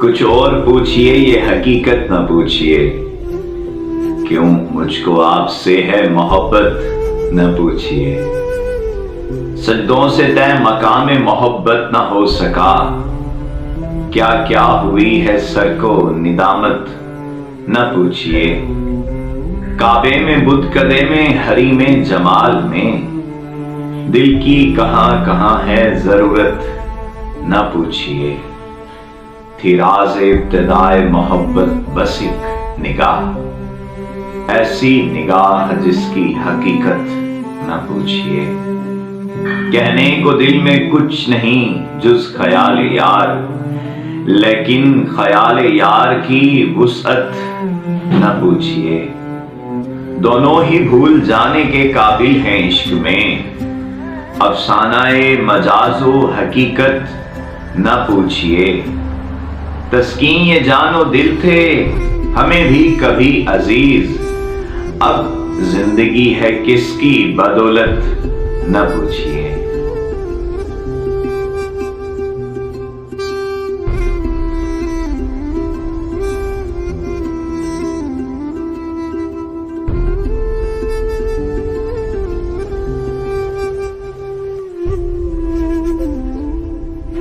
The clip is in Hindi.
कुछ और पूछिए, ये हकीकत न पूछिए। क्यों मुझको आपसे है मोहब्बत न पूछिए। सज्जों से तय मकाम मोहब्बत न हो सका। क्या क्या हुई है सर को निदामत न पूछिए। काबे में बुतकदे में हरी में जमाल में दिल की कहां कहां है जरूरत न पूछिए। थी राज इब्तिदाए मोहब्बत बस एक निगाह, ऐसी निगाह जिसकी हकीकत न पूछिए। कहने को दिल में कुछ नहीं जुज ख्याल यार, लेकिन ख्याल यार की वुसअत न पूछिए। दोनों ही भूल जाने के काबिल हैं इश्क में, अफसानाए मजाजो हकीकत न पूछिए। तस्कीन ये जानो दिल थे हमें भी कभी अजीज, अब जिंदगी है किसकी बदौलत न पूछिए।